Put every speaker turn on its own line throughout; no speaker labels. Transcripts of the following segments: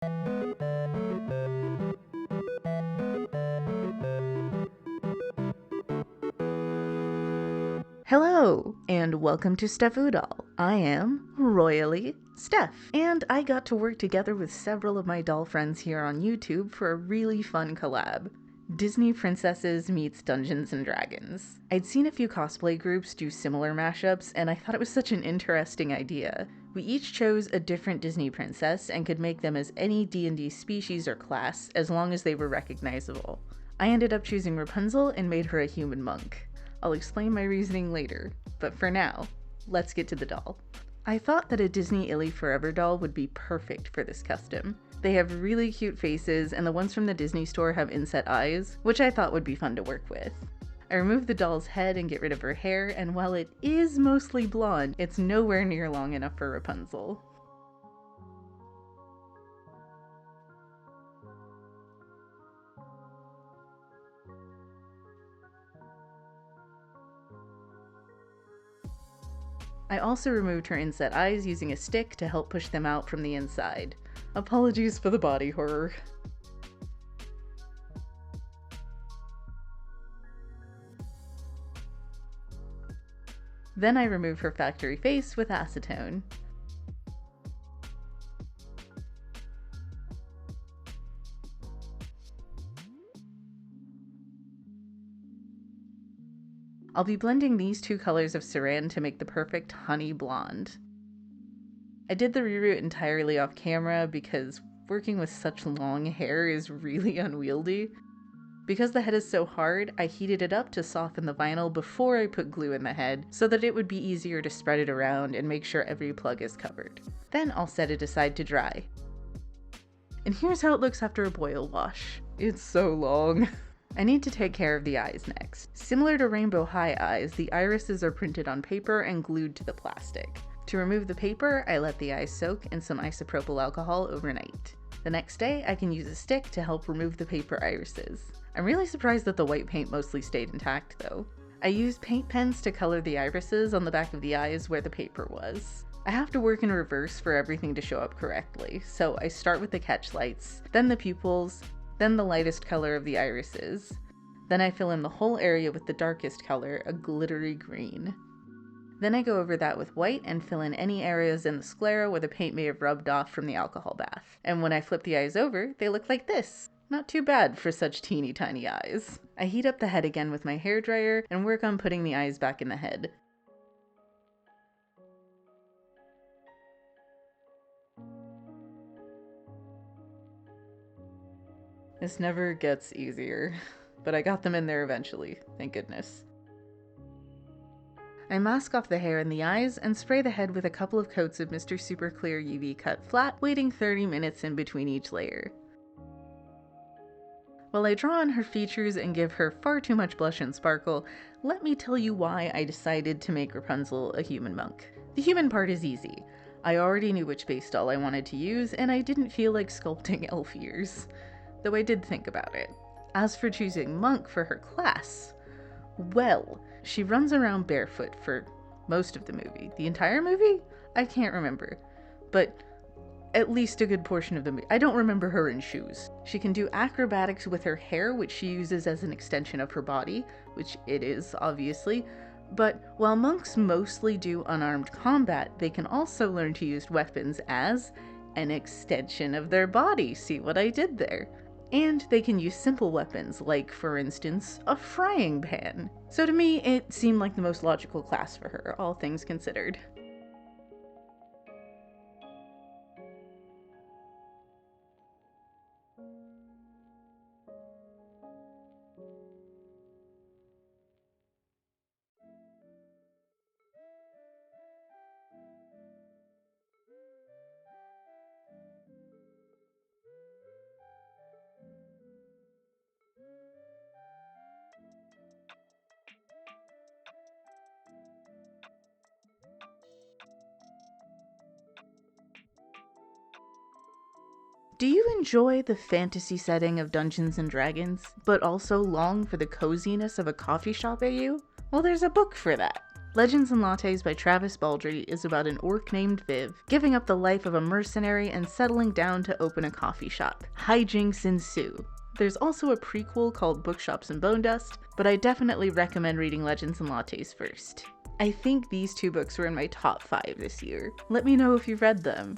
Hello, and welcome to Steffoodle. I am, royally, Steph, and I got to work together with several of my doll friends here on YouTube for a really fun collab. Disney Princesses meets Dungeons & Dragons. I'd seen a few cosplay groups do similar mashups, and I thought it was such an interesting idea. We each chose a different Disney princess and could make them as any D&D species or class as long as they were recognizable. I ended up choosing Rapunzel and made her a human monk. I'll explain my reasoning later, but for now, let's get to the doll. I thought that a Disney Illy Forever doll would be perfect for this custom. They have really cute faces, and the ones from the Disney store have inset eyes, which I thought would be fun to work with. I removed the doll's head and get rid of her hair, and while it is mostly blonde, it's nowhere near long enough for Rapunzel. I also removed her inset eyes using a stick to help push them out from the inside. Apologies for the body horror. Then I remove her factory face with acetone. I'll be blending these two colors of saran to make the perfect honey blonde. I did the reroot entirely off camera because working with such long hair is really unwieldy. Because the head is so hard, I heated it up to soften the vinyl before I put glue in the head so that it would be easier to spread it around and make sure every plug is covered. Then I'll set it aside to dry. And here's how it looks after a boil wash. It's so long. I need to take care of the eyes next. Similar to Rainbow High eyes, the irises are printed on paper and glued to the plastic. To remove the paper, I let the eyes soak in some isopropyl alcohol overnight. The next day, I can use a stick to help remove the paper irises. I'm really surprised that the white paint mostly stayed intact though. I used paint pens to color the irises on the back of the eyes where the paper was. I have to work in reverse for everything to show up correctly, so I start with the catch lights, then the pupils, then the lightest color of the irises. Then I fill in the whole area with the darkest color, a glittery green. Then I go over that with white and fill in any areas in the sclera where the paint may have rubbed off from the alcohol bath. And when I flip the eyes over, they look like this. Not too bad for such teeny tiny eyes. I heat up the head again with my hairdryer and work on putting the eyes back in the head. This never gets easier, but I got them in there eventually, thank goodness. I mask off the hair and the eyes and spray the head with a couple of coats of Mr. Super Clear UV Cut Flat, waiting 30 minutes in between each layer. While I draw on her features and give her far too much blush and sparkle, let me tell you why I decided to make Rapunzel a human monk. The human part is easy. I already knew which base doll I wanted to use, and I didn't feel like sculpting elf ears. Though I did think about it. As for choosing monk for her class, well, she runs around barefoot for most of the movie. The entire movie? I can't remember. But at least a good portion of the movie. I don't remember her in shoes. She can do acrobatics with her hair, which she uses as an extension of her body, which it is, obviously. But while monks mostly do unarmed combat, they can also learn to use weapons as an extension of their body. See what I did there? And they can use simple weapons, like, for instance, a frying pan. So to me, it seemed like the most logical class for her, all things considered. Do you enjoy the fantasy setting of Dungeons & Dragons, but also long for the coziness of a coffee shop AU? Well, there's a book for that. Legends and Lattes by Travis Baldree is about an orc named Viv giving up the life of a mercenary and settling down to open a coffee shop. Hijinks ensue. There's also a prequel called Bookshops and Bone Dust, but I definitely recommend reading Legends and Lattes first. I think these two books were in my top 5 this year. Let me know if you've read them.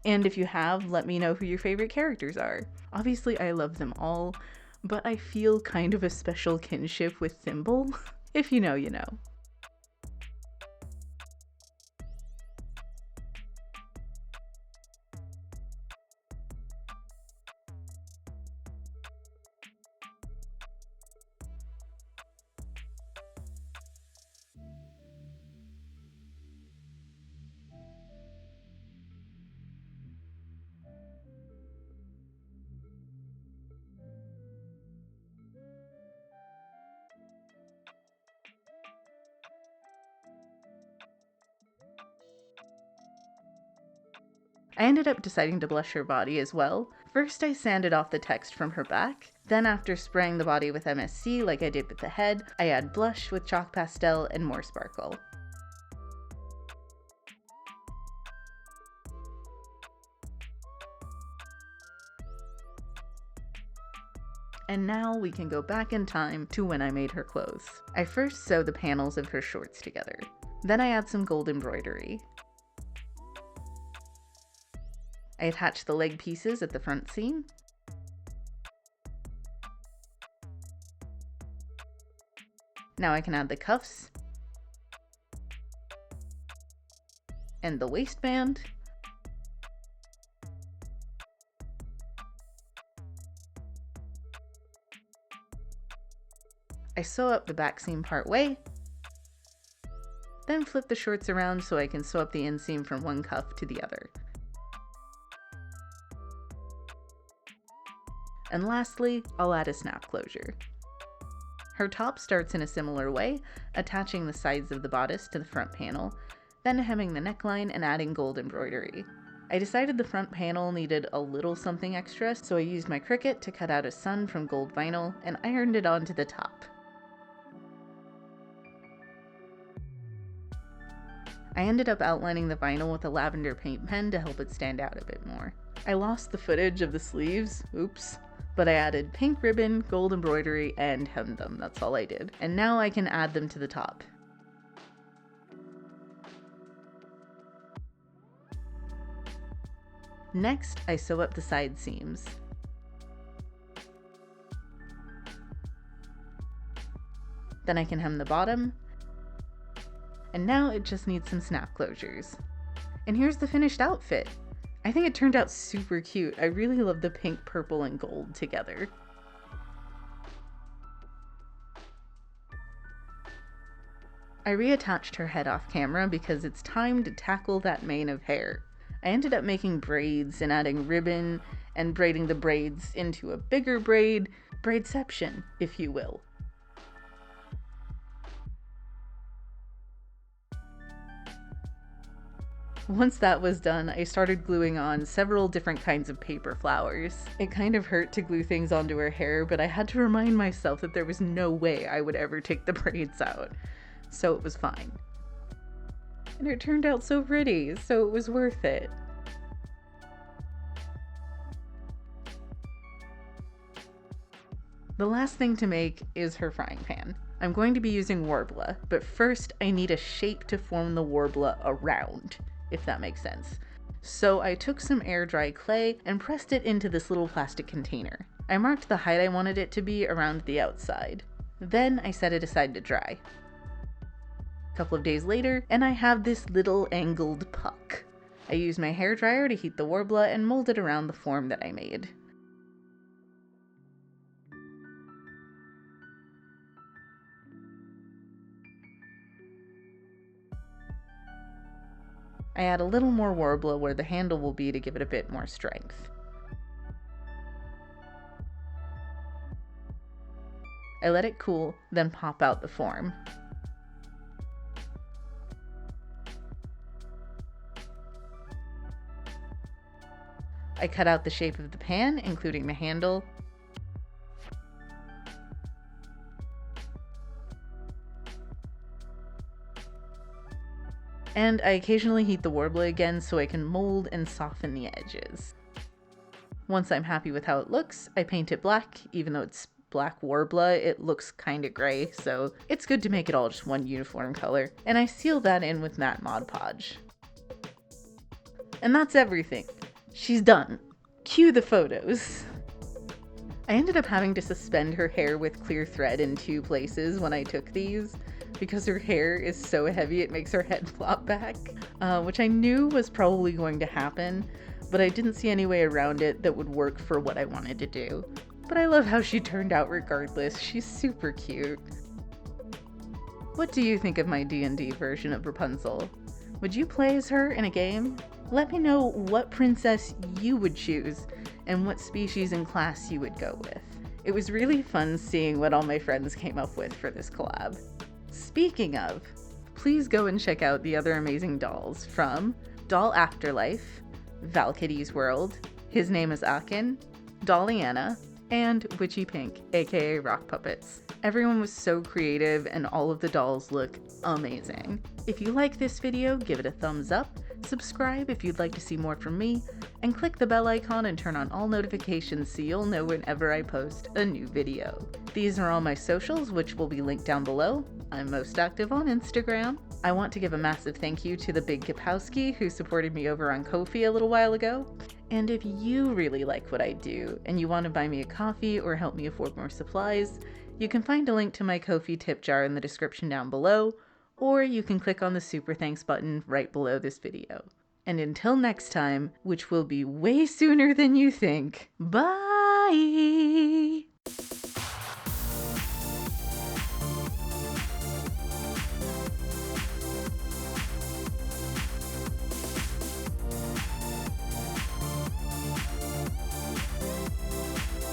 And if you have, let me know who your favorite characters are. Obviously, I love them all, but I feel kind of a special kinship with Thimble. If you know, you know. I ended up deciding to blush her body as well. First I sanded off the text from her back, then after spraying the body with MSC like I did with the head, I add blush with chalk pastel and more sparkle. And now we can go back in time to when I made her clothes. I first sew the panels of her shorts together. Then I add some gold embroidery. I attach the leg pieces at the front seam. Now I can add the cuffs and the waistband. I sew up the back seam part way, then flip the shorts around so I can sew up the inseam from one cuff to the other. And lastly, I'll add a snap closure. Her top starts in a similar way, attaching the sides of the bodice to the front panel, then hemming the neckline and adding gold embroidery. I decided the front panel needed a little something extra, so I used my Cricut to cut out a sun from gold vinyl and ironed it onto the top. I ended up outlining the vinyl with a lavender paint pen to help it stand out a bit more. I lost the footage of the sleeves, oops, but I added pink ribbon, gold embroidery, and hemmed them. That's all I did. And now I can add them to the top. Next, I sew up the side seams. Then I can hem the bottom. And now it just needs some snap closures. And here's the finished outfit. I think it turned out super cute. I really love the pink, purple, and gold together. I reattached her head off camera because it's time to tackle that mane of hair. I ended up making braids and adding ribbon and braiding the braids into a bigger braid, braidception, if you will. Once that was done, I started gluing on several different kinds of paper flowers. It kind of hurt to glue things onto her hair, but I had to remind myself that there was no way I would ever take the braids out, so it was fine. And it turned out so pretty, so it was worth it. The last thing to make is her frying pan. I'm going to be using worbla, but first I need a shape to form the worbla around, if that makes sense. So I took some air dry clay and pressed it into this little plastic container. I marked the height I wanted it to be around the outside. Then I set it aside to dry. A couple of days later, and I have this little angled puck. I used my hairdryer to heat the worbla and mold it around the form that I made. I add a little more worbla where the handle will be to give it a bit more strength. I let it cool, then pop out the form. I cut out the shape of the pan, including the handle. And I occasionally heat the worbla again so I can mold and soften the edges. Once I'm happy with how it looks, I paint it black. Even though it's black worbla, it looks kind of gray, so it's good to make it all just one uniform color. And I seal that in with matte Mod Podge. And that's everything. She's done. Cue the photos. I ended up having to suspend her hair with clear thread in 2 places when I took these, because her hair is so heavy it makes her head flop back, which I knew was probably going to happen, but I didn't see any way around it that would work for what I wanted to do. But I love how she turned out regardless. She's super cute. What do you think of my D&D version of Rapunzel? Would you play as her in a game? Let me know what princess you would choose and what species and class you would go with. It was really fun seeing what all my friends came up with for this collab. Speaking of, please go and check out the other amazing dolls from Doll Afterlife, ValkittysWorld, His Name is Akin, Dollyana, and Witchy Pink, aka Rock Puppets. Everyone was so creative and all of the dolls look amazing. If you like this video, give it a thumbs up, subscribe if you'd like to see more from me, and click the bell icon and turn on all notifications so you'll know whenever I post a new video. These are all my socials, which will be linked down below. I'm most active on Instagram. I want to give a massive thank you to the Big Kapowski who supported me over on Ko-fi a little while ago. And if you really like what I do and you want to buy me a coffee or help me afford more supplies, you can find a link to my Ko-fi tip jar in the description down below, or you can click on the super thanks button right below this video. And until next time, which will be way sooner than you think, bye!